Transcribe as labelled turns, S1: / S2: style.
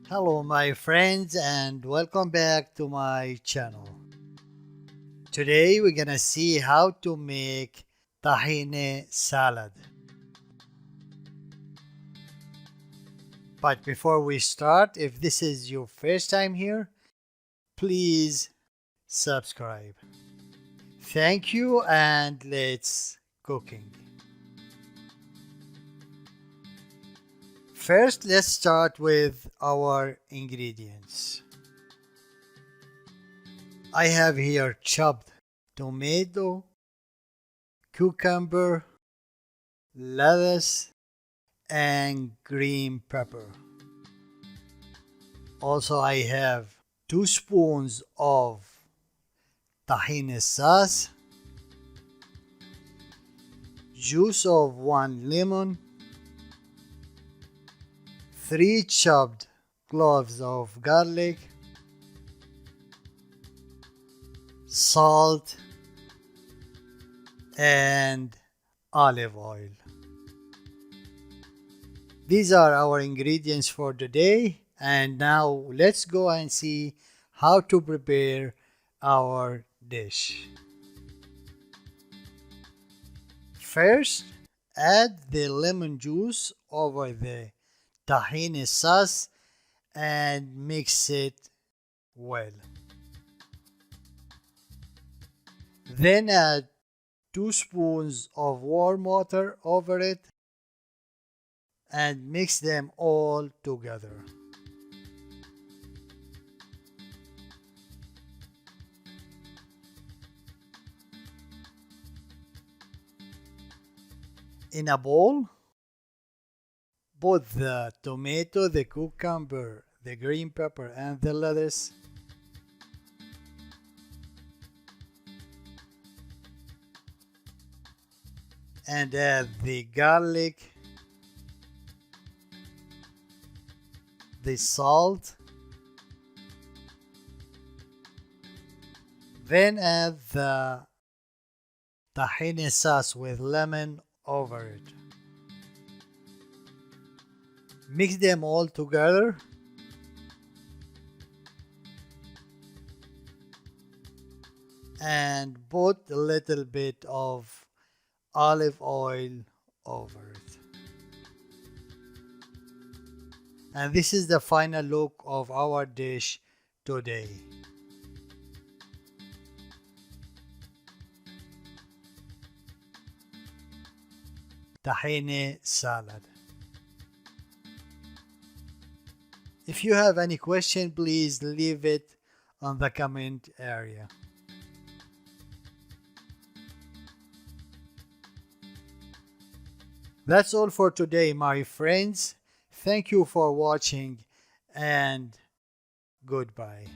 S1: Hello my friends and welcome back to my channel. Today we're gonna see how to make tahini salad. But before we start, if this is your first time here, please subscribe. Thank you and let's cooking. First, let's start with our ingredients. I have here chopped tomato, cucumber, lettuce, and green pepper. Also, I have 2 spoons of tahini sauce, juice of 1 lemon, 3 chopped cloves of garlic, salt, and olive oil. These are our ingredients for today, and now let's go and see how to prepare our dish. First, add the lemon juice over the tahini sauce and mix it well. Then add 2 spoons of warm water over it and mix them all together. In a bowl, put the tomato, the cucumber, the green pepper, and the lettuce. And add the garlic, the salt, then add the tahini sauce with lemon over it. Mix them all together and put a little bit of olive oil over it. And this is the final look of our dish today. Tahini salad. If you have any question, please leave it on the comment area. That's all for today, my friends. Thank you for watching and goodbye.